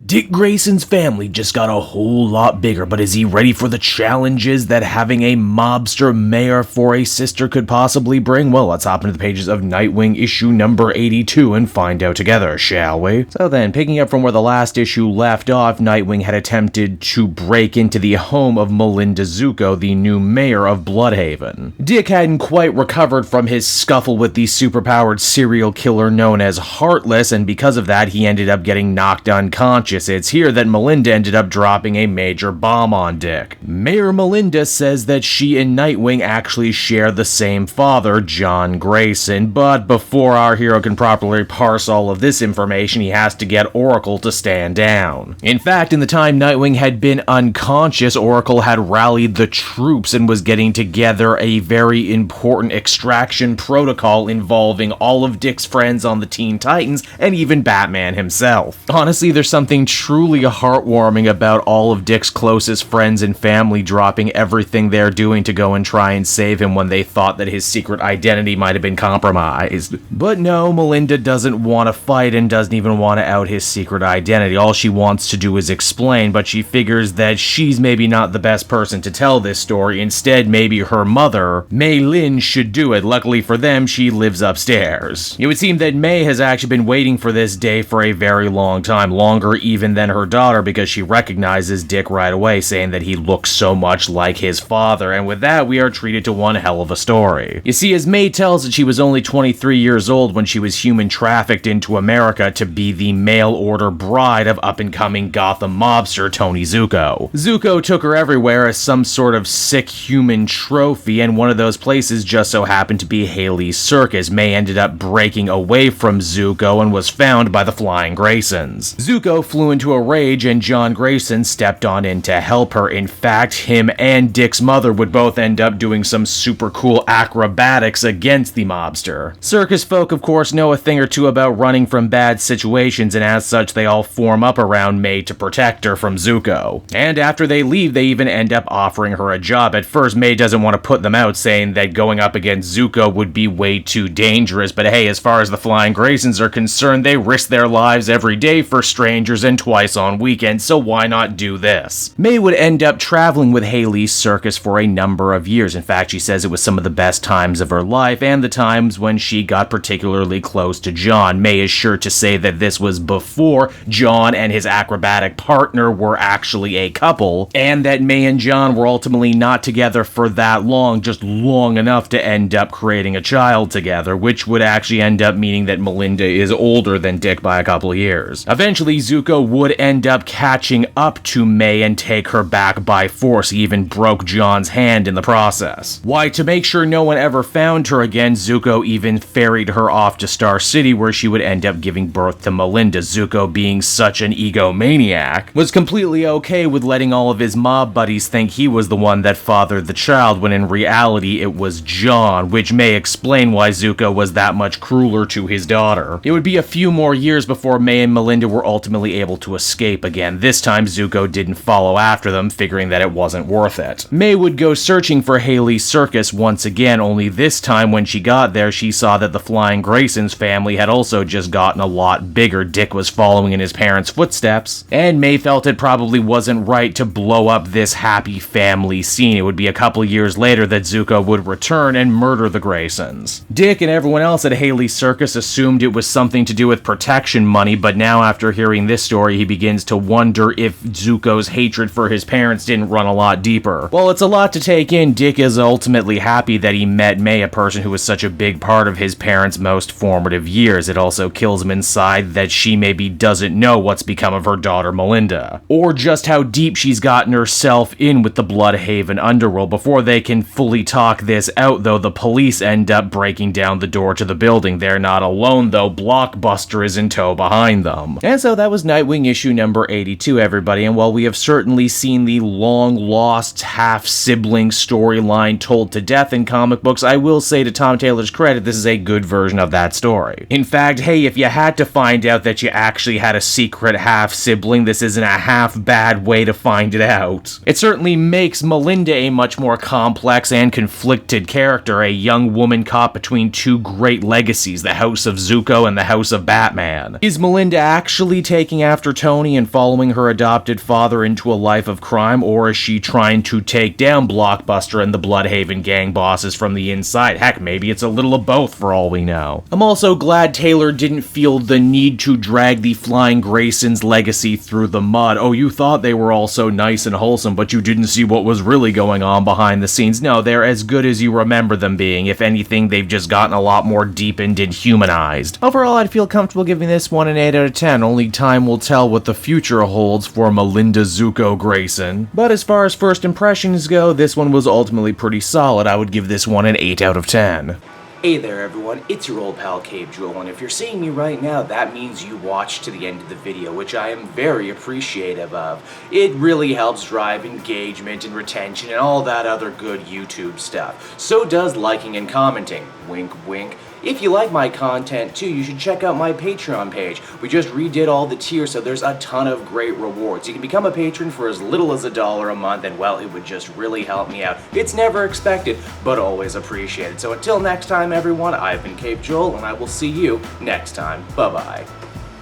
Dick Grayson's family just got a whole lot bigger, but is he ready for the challenges that having a mobster mayor for a sister could possibly bring? Well, let's hop into the pages of Nightwing issue number 82 and find out together, shall we? So then, picking up from where the last issue left off, Nightwing had attempted to break into the home of Melinda Zucco, the new mayor of Blüdhaven. Dick hadn't quite recovered from his scuffle with the superpowered serial killer known as Heartless, and because of that, he ended up getting knocked unconscious. It's here that Melinda ended up dropping a major bomb on Dick. Mayor Melinda says that she and Nightwing actually share the same father, John Grayson, but before our hero can properly parse all of this information, he has to get Oracle to stand down. In fact, in the time Nightwing had been unconscious, Oracle had rallied the troops and was getting together a very important extraction protocol involving all of Dick's friends on the Teen Titans and even Batman himself. Honestly, there's something truly heartwarming about all of Dick's closest friends and family dropping everything they're doing to go and try and save him when they thought that his secret identity might have been compromised. But no, Melinda doesn't want to fight and doesn't even want to out his secret identity. All she wants to do is explain, but she figures that she's maybe not the best person to tell this story. Instead, maybe her mother, Mei Lin, should do it. Luckily for them, she lives upstairs. It would seem that Mei has actually been waiting for this day for a very long time, longer even than her daughter, because she recognizes Dick right away, saying that he looks so much like his father, and with that, we are treated to one hell of a story. You see, as Mei tells that she was only 23 years old when she was human trafficked into America to be the mail-order bride of up-and-coming Gotham mobster Tony Zucco. Zucco took her everywhere as some sort of sick human trophy, and one of those places just so happened to be Haley's Circus. Mei ended up breaking away from Zucco and was found by the Flying Graysons. Zucco flew into a rage and John Grayson stepped on in to help her. In fact, him and Dick's mother would both end up doing some super cool acrobatics against the mobster. Circus folk, of course, know a thing or two about running from bad situations, and as such, they all form up around Mei to protect her from Zucco. And after they leave, they even end up offering her a job. At first, Mei doesn't want to put them out, saying that going up against Zucco would be way too dangerous, but hey, as far as the Flying Graysons are concerned, they risk their lives every day for strangers and twice on weekends, so why not do this? Mei would end up traveling with Haley's Circus for a number of years. In fact, she says it was some of the best times of her life, and the times when she got particularly close to John. Mei is sure to say that this was before John and his acrobatic partner were actually a couple, and that Mei and John were ultimately not together for that long, just long enough to end up creating a child together, which would actually end up meaning that Melinda is older than Dick by a couple of years. Eventually, Zucco would end up catching up to Mei and take her back by force. He even broke John's hand in the process. Why, to make sure no one ever found her again, Zucco even ferried her off to Star City, where she would end up giving birth to Melinda. Zucco, being such an egomaniac, was completely okay with letting all of his mob buddies think he was the one that fathered the child, when in reality it was John, which may explain why Zucco was that much crueler to his daughter. It would be a few more years before Mei and Melinda were ultimately able to escape again. This time, Zucco didn't follow after them, figuring that it wasn't worth it. Mei would go searching for Haley's Circus once again, only this time when she got there, she saw that the Flying Graysons family had also just gotten a lot bigger. Dick was following in his parents' footsteps, and Mei felt it probably wasn't right to blow up this happy family scene. It would be a couple years later that Zucco would return and murder the Graysons. Dick and everyone else at Haley's Circus assumed it was something to do with protection money, but now after hearing this story, he begins to wonder if Zucco's hatred for his parents didn't run a lot deeper. While it's a lot to take in, Dick is ultimately happy that he met Mei, a person who was such a big part of his parents' most formative years. It also kills him inside that she maybe doesn't know what's become of her daughter Melinda, or just how deep she's gotten herself in with the Blüdhaven underworld. Before they can fully talk this out, though, the police end up breaking down the door to the building. They're not alone, though. Blockbuster is in tow behind them. And so that was Nightwing issue number 82, everybody, and while we have certainly seen the long-lost half-sibling storyline told to death in comic books, I will say, to Tom Taylor's credit, this is a good version of that story. In fact, hey, if you had to find out that you actually had a secret half-sibling, this isn't a half-bad way to find it out. It certainly makes Melinda a much more complex and conflicted character, a young woman caught between two great legacies, the House of Zucco and the House of Batman. Is Melinda actually taking after after Tony and following her adopted father into a life of crime, or is she trying to take down Blockbuster and the Blüdhaven gang bosses from the inside? Heck, maybe it's a little of both for all we know. I'm also glad Taylor didn't feel the need to drag the Flying Graysons legacy through the mud. Oh, you thought they were all so nice and wholesome, but you didn't see what was really going on behind the scenes. No, they're as good as you remember them being. If anything, they've just gotten a lot more deepened and humanized. Overall, I'd feel comfortable giving this one an 8 out of 10. Only time will tell what the future holds for Melinda Zucco Grayson. But as far as first impressions go, this one was ultimately pretty solid. I would give this one an 8 out of 10. Hey there everyone, it's your old pal Cave Jewel, and if you're seeing me right now, that means you watched to the end of the video, which I am very appreciative of. It really helps drive engagement and retention and all that other good YouTube stuff. So does liking and commenting. Wink wink. If you like my content too, you should check out my Patreon page. We just redid all the tiers, so there's a ton of great rewards. You can become a patron for as little as $1 a month, and well, it would just really help me out. It's never expected, but always appreciated. So until next time everyone, I've been Cape Joel, and I will see you next time. Bye-bye.